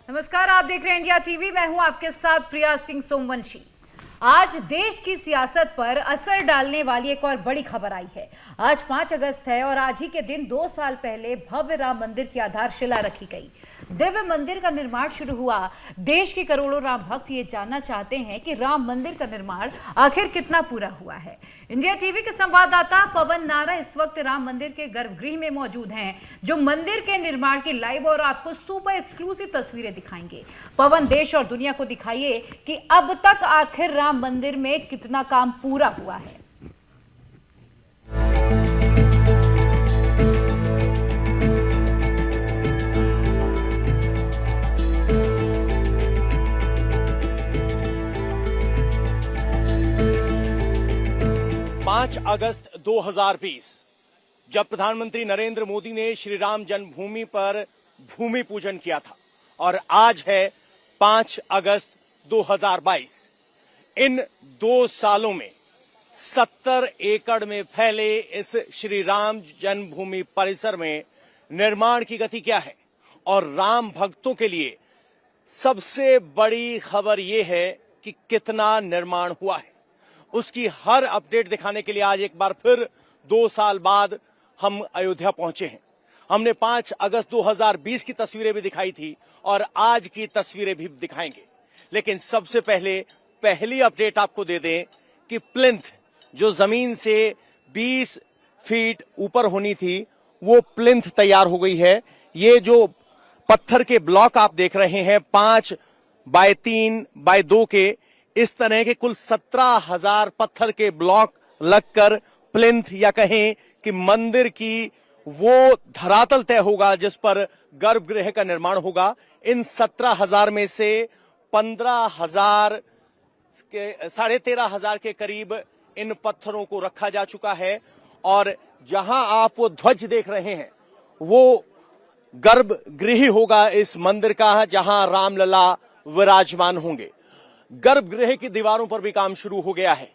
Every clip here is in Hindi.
नमस्कार, आप देख रहे हैं इंडिया टीवी। मैं हूं आपके साथ प्रिया सिंह सोमवंशी। आज देश की सियासत पर असर डालने वाली एक और बड़ी खबर आई है। आज 5 अगस्त है और आज ही के दिन 2 साल पहले भव्य राम मंदिर की आधारशिला रखी गई। दिव्य मंदिर का निर्माण शुरू हुआ। देश के करोड़ों राम भक्त ये जानना चाहते हैं कि राम मंदिर का निर्माण आखिर कितना पूरा हुआ है। इंडिया टीवी के संवाददाता पवन नारा इस वक्त राम मंदिर के गर्भगृह में मौजूद हैं, जो मंदिर के निर्माण की लाइव और आपको सुपर एक्सक्लूसिव तस्वीरें दिखाएंगे। पवन, देश और दुनिया को दिखाइए कि अब तक आखिर राम मंदिर में कितना काम पूरा हुआ है। 5 अगस्त 2020 जब प्रधानमंत्री नरेंद्र मोदी ने श्री राम जन्मभूमि पर भूमि पूजन किया था और आज है 5 अगस्त 2022। इन 2 सालों में 70 एकड़ में फैले इस श्री राम जन्मभूमि परिसर में निर्माण की गति क्या है और राम भक्तों के लिए सबसे बड़ी खबर यह है कि कितना निर्माण हुआ है, उसकी हर अपडेट दिखाने के लिए आज एक बार फिर 2 साल बाद हम अयोध्या पहुंचे हैं। हमने 5 अगस्त 2020 की तस्वीरें भी दिखाई थी और आज की तस्वीरें भी दिखाएंगे, लेकिन सबसे पहली अपडेट आपको दे दें कि प्लिंथ जो जमीन से 20 फीट ऊपर होनी थी वो प्लिंथ तैयार हो गई है। ये जो पत्थर के ब्लॉक आप देख रहे हैं 5 बाय 3 बाय 2 के, इस तरह के कुल 17,000 पत्थर के ब्लॉक लगकर प्लिंथ या कहें कि मंदिर की वो धरातल तय होगा जिस पर गर्भगृह का निर्माण होगा। इन 17,000 में से 15,000 के 13,500 के करीब इन पत्थरों को रखा जा चुका है और जहां आप वो ध्वज देख रहे हैं वो गर्भगृह होगा इस मंदिर का, जहां रामलला विराजमान होंगे। गर्भगृह की दीवारों पर भी काम शुरू हो गया है।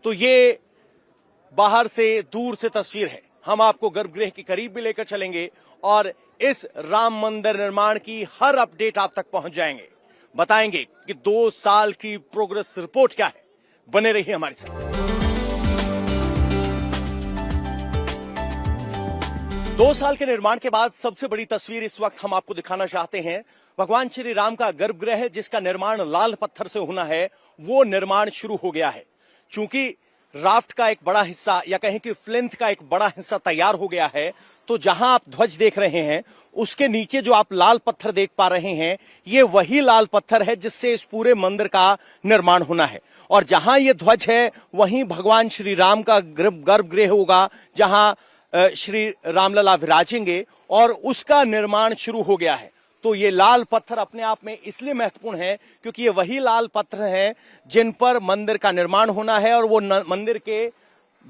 तो ये बाहर से दूर से तस्वीर है, हम आपको गर्भगृह के करीब भी लेकर चलेंगे और इस राम मंदिर निर्माण की हर अपडेट आप तक पहुंच जाएंगे, बताएंगे कि 2 साल की प्रोग्रेस रिपोर्ट क्या है। बने रहिए हमारे साथ। 2 साल के निर्माण के बाद सबसे बड़ी तस्वीर इस वक्त हम आपको दिखाना चाहते हैं। भगवान श्री राम का गर्भगृह जिसका निर्माण लाल पत्थर से होना है वो निर्माण शुरू हो गया है। चूंकि राफ्ट का एक बड़ा हिस्सा या कहें कि फ्लिंथ का एक बड़ा हिस्सा तैयार हो गया है, तो जहां आप ध्वज देख रहे हैं उसके नीचे जो आप लाल पत्थर देख पा रहे हैं ये वही लाल पत्थर है जिससे इस पूरे मंदिर का निर्माण होना है। और जहां ये ध्वज है वहीं भगवान श्री राम का गर्भगृह होगा, जहां श्री रामलला विराजेंगे और उसका निर्माण शुरू हो गया है। तो ये लाल पत्थर अपने आप में इसलिए महत्वपूर्ण है क्योंकि ये वही लाल पत्थर हैं जिन पर मंदिर का निर्माण होना है और वो मंदिर के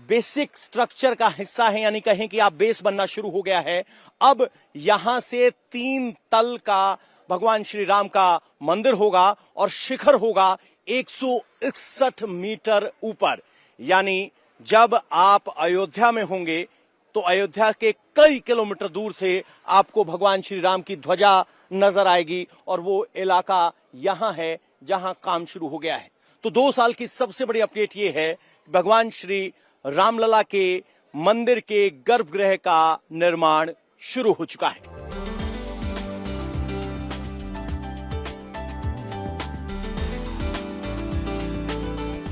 बेसिक स्ट्रक्चर का हिस्सा है, यानी कहें कि आप बेस बनना शुरू हो गया है। अब यहां से 3 तल का भगवान श्री राम का मंदिर होगा और शिखर होगा 161 मीटर ऊपर। यानी जब आप अयोध्या में होंगे तो अयोध्या के कई किलोमीटर दूर से आपको भगवान श्री राम की ध्वजा नजर आएगी और वो इलाका यहां है जहां काम शुरू हो गया है। तो 2 साल की सबसे बड़ी अपडेट ये है भगवान श्री रामलला के मंदिर के गर्भगृह का निर्माण शुरू हो चुका है।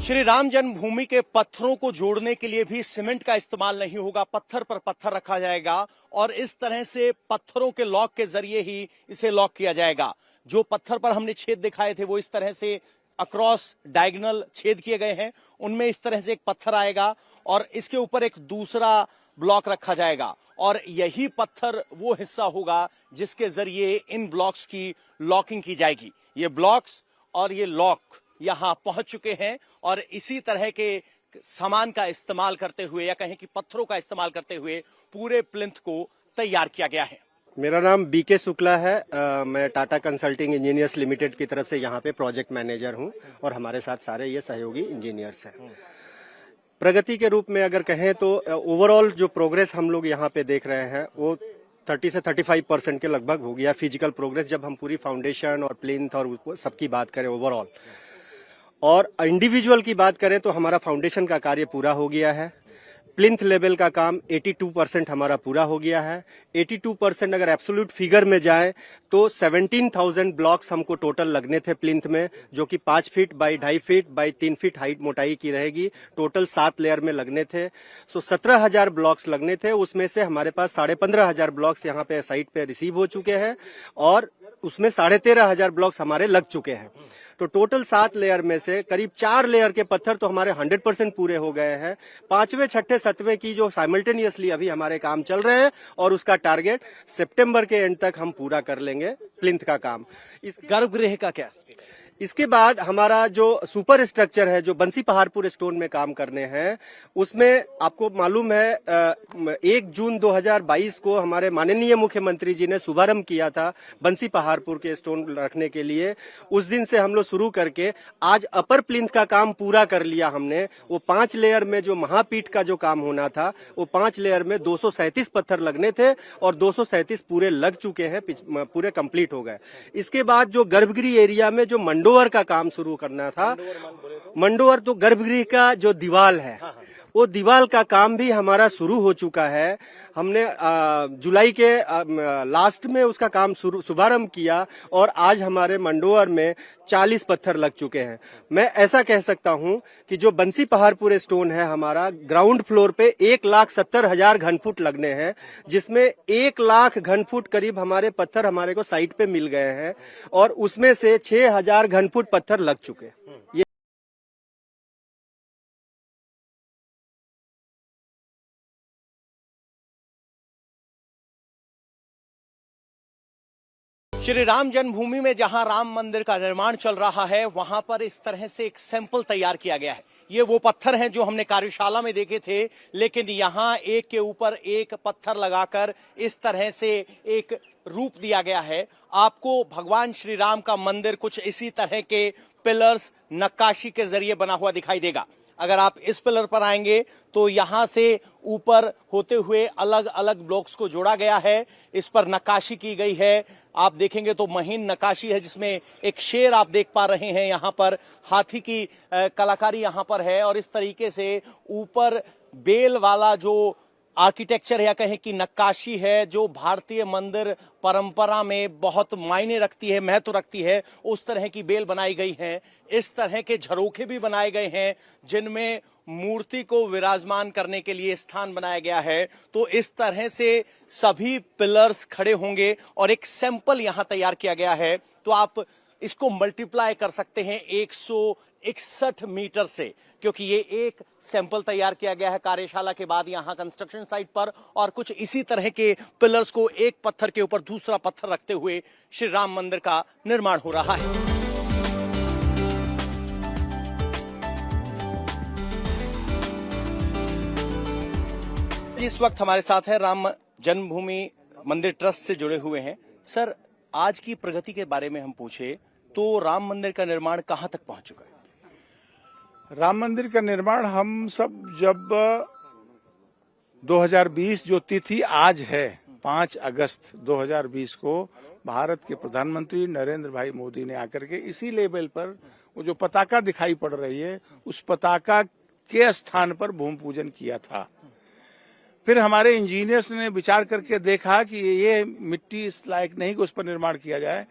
श्री राम जन्मभूमि के पत्थरों को जोड़ने के लिए भी सीमेंट का इस्तेमाल नहीं होगा, पत्थर पर पत्थर रखा जाएगा और इस तरह से पत्थरों के लॉक के जरिए ही इसे लॉक किया जाएगा। जो पत्थर पर हमने छेद दिखाए थे वो इस तरह से अक्रॉस डायगोनल छेद किए गए हैं, उनमें इस तरह से एक पत्थर आएगा और इसके ऊपर एक दूसरा ब्लॉक रखा जाएगा और यही पत्थर वो हिस्सा होगा जिसके जरिए इन ब्लॉक्स की लॉकिंग की जाएगी। ये ब्लॉक्स और ये लॉक यहां पहुंच चुके हैं और इसी तरह के सामान का इस्तेमाल करते हुए या कहें कि पत्थरों का इस्तेमाल करते हुए पूरे प्लिंथ को तैयार किया गया है। मेरा नाम बीके शुक्ला है। मैं टाटा कंसल्टिंग इंजीनियर्स लिमिटेड की तरफ से यहाँ पे प्रोजेक्ट मैनेजर हूँ और हमारे साथ सारे ये सहयोगी इंजीनियर्स हैं। प्रगति के रूप में अगर कहें तो ओवरऑल जो प्रोग्रेस हम लोग यहाँ पे देख रहे हैं वो 30 से 35% के लगभग हो गया फिजिकल प्रोग्रेस, जब हम पूरी फाउंडेशन और प्लिंथ और सबकी बात करें ओवरऑल। और इंडिविजुअल की बात करें तो हमारा फाउंडेशन का कार्य पूरा हो गया है। प्लिंथ लेवल का काम 82% हमारा पूरा हो गया है। 82% अगर एब्सोल्यूट फिगर में जाए तो 17,000 ब्लॉक्स हमको टोटल लगने थे प्लिंथ में, जो कि 5 feet by 2.5 feet by 3 feet height मोटाई की रहेगी। टोटल 7 लेयर में लगने थे। 17,000 ब्लॉक्स लगने थे। उसमें से हमारे पास 15,500 ब्लॉक्स यहाँ पे साइट पे रिसीव हो चुके हैं और उसमें 13,500 ब्लॉक्स हमारे लग चुके हैं। तो टोटल 7 लेयर में से करीब 4 लेयर के पत्थर तो हमारे 100% पूरे हो गए हैं। 5वें, 6ठे, 7वें की जो साइमल्टेनियसली अभी हमारे काम चल रहे हैं और उसका टारगेट सितंबर के एंड तक हम पूरा कर लेंगे प्लिंथ का काम। इस गर्भगृह का क्या स्टेटस? इसके बाद हमारा जो सुपर स्ट्रक्चर है, जो बंसी पहाड़पुर स्टोन में काम करने हैं, उसमें आपको मालूम है 1 जून 2022 को हमारे माननीय मुख्यमंत्री जी ने शुभारंभ किया था बंसी पहाड़पुर के स्टोन रखने के लिए। उस दिन से हम लोग शुरू करके आज अपर प्लिंथ का काम पूरा कर लिया हमने। वो 5 लेयर में जो महापीठ का जो काम होना था, वो 5 लेयर में 237 पत्थर लगने थे और 237 पूरे लग चुके हैं, पूरे कंप्लीट हो गए। इसके बाद जो गर्भगृह एरिया में जो मंडोवर का काम शुरू करना था, मंडोवर तो गर्भगृह का जो दीवाल है, वो दीवाल का काम भी हमारा शुरू हो चुका है। हमने जुलाई के लास्ट में उसका काम शुभारंभ किया और आज हमारे मंडोवर में 40 पत्थर लग चुके हैं। मैं ऐसा कह सकता हूं कि जो बंसी पहाड़पुर स्टोन है हमारा, ग्राउंड फ्लोर पे 1,70,000 घनफुट लगने हैं, जिसमें 1 लाख घनफुट करीब हमारे पत्थर हमारे को साइट पे मिल गए हैं और उसमें से 6,000 घनफुट पत्थर लग चुके हैं। श्री राम जन्मभूमि में जहां राम मंदिर का निर्माण चल रहा है, वहां पर इस तरह से एक सैंपल तैयार किया गया है। ये वो पत्थर हैं जो हमने कार्यशाला में देखे थे, लेकिन यहां एक के ऊपर एक पत्थर लगाकर इस तरह से एक रूप दिया गया है। आपको भगवान श्री राम का मंदिर कुछ इसी तरह के पिलर्स नक्काशी के जरिए बना हुआ दिखाई देगा। अगर आप इस पिलर पर आएंगे तो यहां से ऊपर होते हुए अलग अलग ब्लॉक्स को जोड़ा गया है। इस पर नक्काशी की गई है। आप देखेंगे तो महीन नक्काशी है, जिसमें एक शेर आप देख पा रहे हैं। यहां पर हाथी की कलाकारी यहां पर है और इस तरीके से ऊपर बेल वाला जो आर्किटेक्चर या कहें कि नक्काशी है, जो भारतीय मंदिर परंपरा में बहुत मायने रखती है, महत्व रखती है, उस तरह की बेल बनाई गई है। इस तरह के झरोखे भी बनाए गए हैं जिनमें मूर्ति को विराजमान करने के लिए स्थान बनाया गया है। तो इस तरह से सभी पिलर्स खड़े होंगे और एक सैंपल यहां तैयार किया गया है। तो आप इसको मल्टीप्लाई कर सकते हैं 161 मीटर से, क्योंकि ये एक सैंपल तैयार किया गया है कार्यशाला के बाद यहां कंस्ट्रक्शन साइट पर, और कुछ इसी तरह के पिलर्स को एक पत्थर के ऊपर दूसरा पत्थर रखते हुए श्री राम मंदिर का निर्माण हो रहा है। इस वक्त हमारे साथ है राम जन्मभूमि मंदिर ट्रस्ट से जुड़े हुए हैं। सर, आज की प्रगति के बारे में हम पूछे तो राम मंदिर का निर्माण कहां तक पहुंच चुका है? राम मंदिर का निर्माण हम सब जब 2020 जो तिथि आज है 5 अगस्त 2020 को भारत के प्रधानमंत्री नरेंद्र भाई मोदी ने आकर के इसी लेवल पर वो जो पताका दिखाई पड़ रही है, उस पताका के स्थान पर भूमि पूजन किया था। फिर हमारे इंजीनियर्स ने विचार करके देखा कि ये मिट्टी इस लायक नहीं कि उस पर निर्माण किया जाए,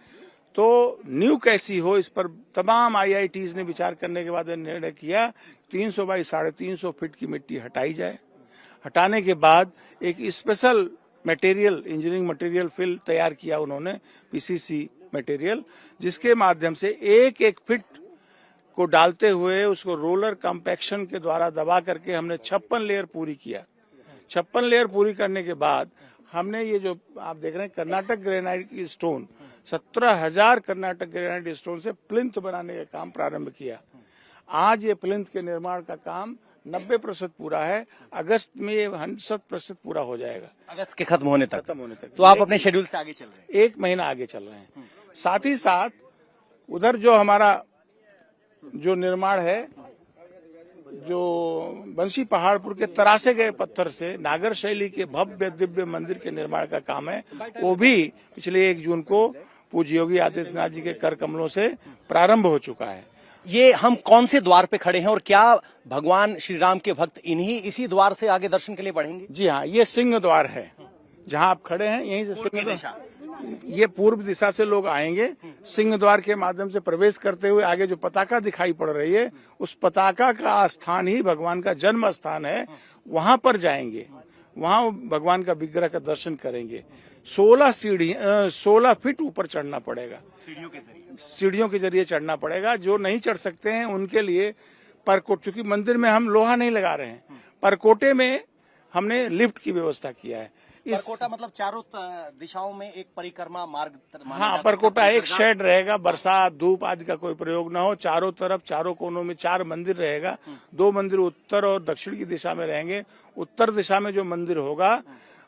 तो न्यू कैसी हो, इस पर तमाम IITs ने विचार करने के बाद निर्णय किया 300 बाई 350 फीट की मिट्टी हटाई जाए। हटाने के बाद एक special material, engineering material fill तैयार किया उन्होंने, PCC मटेरियल, जिसके माध्यम से एक एक फीट को डालते हुए उसको रोलर कॉम्पैक्शन के द्वारा दबा करके हमने 56 लेयर पूरी किया। 56 लेयर पूरी करने के बाद हमने ये जो आप देख रहे हैं कर्नाटक ग्रेनाइट की स्टोन, 17,000 कर्नाटक ग्रेनाइट स्टोन से प्लिंथ बनाने का काम प्रारंभ किया। आज ये प्लिंथ के निर्माण का काम 90% पूरा है। अगस्त में ये 100% पूरा हो जाएगा, अगस्त के खत्म होने तक। तो आप अपने शेड्यूल से आगे चल रहे हैं? 1 महीना आगे चल रहे हैं। साथ ही साथ उधर जो हमारा जो निर्माण है, जो बंसी पहाड़पुर के तरासे गए पत्थर से नागर शैली के भव्य दिव्य मंदिर के निर्माण का काम है, वो भी पिछले 1 जून को पूज्य योगी आदित्यनाथ जी के कर कमलों से प्रारंभ हो चुका है। ये हम कौन से द्वार पे खड़े हैं और क्या भगवान श्री राम के भक्त इसी द्वार से आगे दर्शन के लिए बढ़ेंगे? जी हाँ, ये सिंह द्वार है, जहाँ आप खड़े हैं यहीं से सिंह द्वार, ये पूर्व दिशा से लोग आएंगे। सिंह द्वार के माध्यम से प्रवेश करते हुए आगे जो पताका दिखाई पड़ रही है, उस पताका का स्थान ही भगवान का जन्म स्थान है, वहां पर जाएंगे, वहां भगवान का विग्रह का दर्शन करेंगे। 16 फीट ऊपर चढ़ना पड़ेगा, सीढ़ियों के जरिए चढ़ना पड़ेगा। जो नहीं चढ़ सकते हैं उनके लिए परकोट, चूंकि मंदिर में हम लोहा नहीं लगा रहे हैं, परकोटे में हमने लिफ्ट की व्यवस्था किया है। परकोटा मतलब चारों दिशाओं में एक परिक्रमा मार्ग। हाँ, परकोटा एक शेड रहेगा, बरसात धूप आदि का कोई प्रयोग न हो। चारों तरफ चारों कोनों में 4 मंदिर रहेगा। 2 मंदिर उत्तर और दक्षिण की दिशा में रहेंगे। उत्तर दिशा में जो मंदिर होगा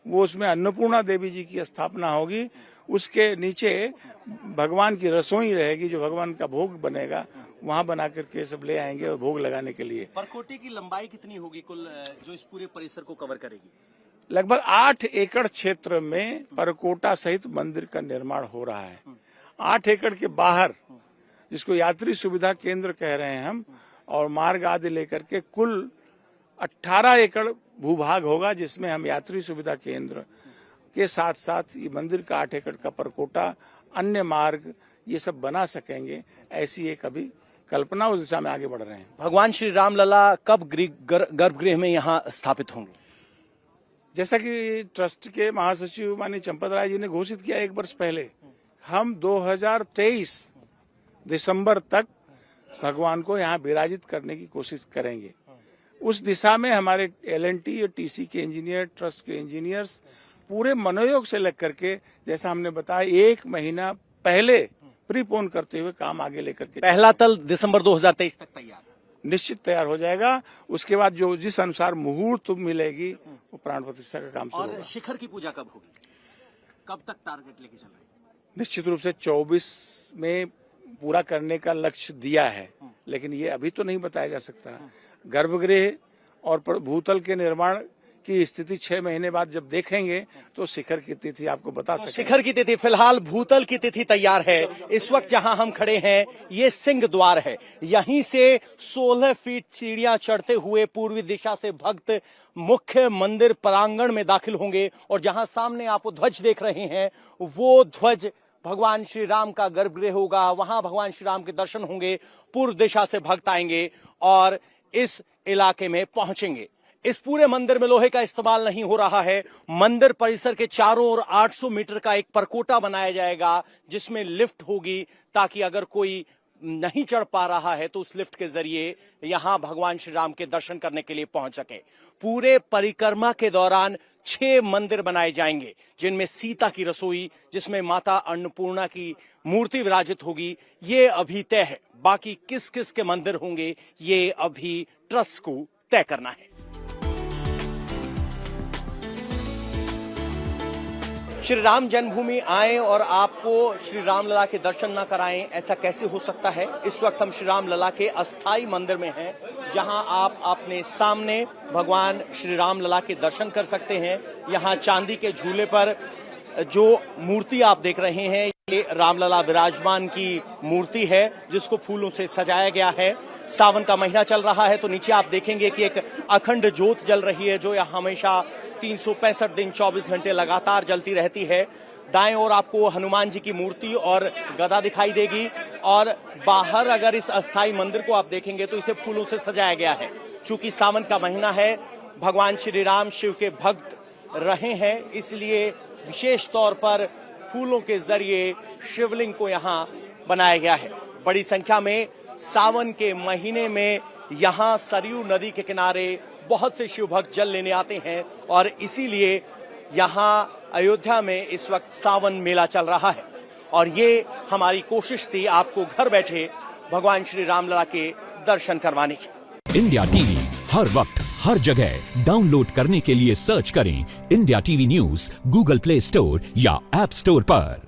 वो उसमें अन्नपूर्णा देवी जी की स्थापना होगी। उसके नीचे भगवान की रसोई रहेगी, जो भगवान का भोग बनेगा वहां बना करके सब ले आएंगे और भोग लगाने के लिए। परकोटे की लंबाई कितनी होगी कुल, जो इस पूरे परिसर को कवर करेगी? लगभग 8 एकड़ क्षेत्र में परकोटा सहित मंदिर का निर्माण हो रहा है। 8 एकड़ के बाहर, जिसको यात्री सुविधा केंद्र कह रहे हैं हम, और मार्ग आदि लेकर के कुल 18 एकड़ भूभाग होगा, जिसमें हम यात्री सुविधा केंद्र के साथ साथ ये मंदिर का 8 एकड़ का परकोटा, अन्य मार्ग, ये सब बना सकेंगे। ऐसी एक अभी कल्पना, उस दिशा में आगे बढ़ रहे हैं। भगवान श्री राम लला कब गर्भगृह में यहाँ स्थापित होंगे? जैसा कि ट्रस्ट के महासचिव माननीय चंपत राय जी ने घोषित किया 1 वर्ष पहले, हम 2023 दिसंबर तक भगवान को यहाँ विराजित करने की कोशिश करेंगे। उस दिशा में हमारे L&T और TC के इंजीनियर, ट्रस्ट के इंजीनियर्स पूरे मनोयोग से लग करके, जैसा हमने बताया, 1 महीना पहले प्रीपोन करते हुए काम आगे लेकर के पहला तल दिसंबर 2023 तक तैयार, निश्चित तैयार हो जाएगा। उसके बाद जो जिस अनुसार मुहूर्त मिलेगी वो प्राण प्रतिष्ठा का काम शुरू होगा। और शिखर की पूजा कब होगी? कब तक टारगेट लेके चल रहे हैं? निश्चित रूप से 24 में पूरा करने का लक्ष्य दिया है, लेकिन ये अभी तो नहीं बताया जा सकता। गर्भगृह और भूतल के निर्माण की स्थिति 6 महीने बाद जब देखेंगे तो शिखर की तिथि आपको बता सकेंगे। शिखर की तिथि, फिलहाल भूतल की तिथि तैयार है। इस वक्त जहां हम खड़े हैं ये सिंह द्वार है। यहीं से 16 फीट सीढ़ियां चढ़ते हुए पूर्वी दिशा से भक्त मुख्य मंदिर प्रांगण में दाखिल होंगे, और जहां सामने आप ध्वज देख रहे हैं वो ध्वज भगवान श्री राम का गर्भगृह होगा। वहां भगवान श्री राम के दर्शन होंगे। पूर्व दिशा से भक्त आएंगे और इस इलाके में पहुंचेंगे। इस पूरे मंदिर में लोहे का इस्तेमाल नहीं हो रहा है। मंदिर परिसर के चारों ओर 800 मीटर का एक परकोटा बनाया जाएगा, जिसमें लिफ्ट होगी, ताकि अगर कोई नहीं चढ़ पा रहा है तो उस लिफ्ट के जरिए यहां भगवान श्री राम के दर्शन करने के लिए पहुंच सके। पूरे परिक्रमा के दौरान 6 मंदिर बनाए जाएंगे, जिनमें सीता की रसोई, जिसमें माता अन्नपूर्णा की मूर्ति विराजित होगी, ये अभी तय है। बाकी किस किस के मंदिर होंगे ये अभी ट्रस्ट को तय करना है। श्री राम जन्मभूमि आए और आपको श्री राम लला के दर्शन न कराएं, ऐसा कैसे हो सकता है? इस वक्त हम श्री राम लला के अस्थाई मंदिर में हैं, जहां आप अपने सामने भगवान श्री राम लला के दर्शन कर सकते हैं। यहां चांदी के झूले पर जो मूर्ति आप देख रहे हैं, ये रामलला विराजमान की मूर्ति है, जिसको फूलों से सजाया गया है। सावन का महीना चल रहा है तो नीचे आप देखेंगे कि एक अखंड ज्योत जल रही है, जो यहाँ हमेशा 365 दिन 24 घंटे लगातार जलती रहती है। दाएं ओर आपको हनुमान जी की मूर्ति और गदा दिखाई देगी, और बाहर अगर इस अस्थाई मंदिर को आप देखेंगे तो इसे फूलों से सजाया गया है। चूंकि सावन का महीना है, भगवान श्री राम शिव के भक्त रहे हैं, इसलिए विशेष तौर पर फूलों के जरिए शिवलिंग को यहाँ बनाया गया है। बड़ी संख्या में सावन के महीने में यहाँ सरयू नदी के किनारे बहुत से शिव भक्त जल लेने आते हैं, और इसीलिए यहाँ अयोध्या में इस वक्त सावन मेला चल रहा है। और ये हमारी कोशिश थी आपको घर बैठे भगवान श्री रामलला के दर्शन करवाने की। इंडिया टीवी हर वक्त हर जगह डाउनलोड करने के लिए सर्च करें India TV news Google play store या ऐप स्टोर पर।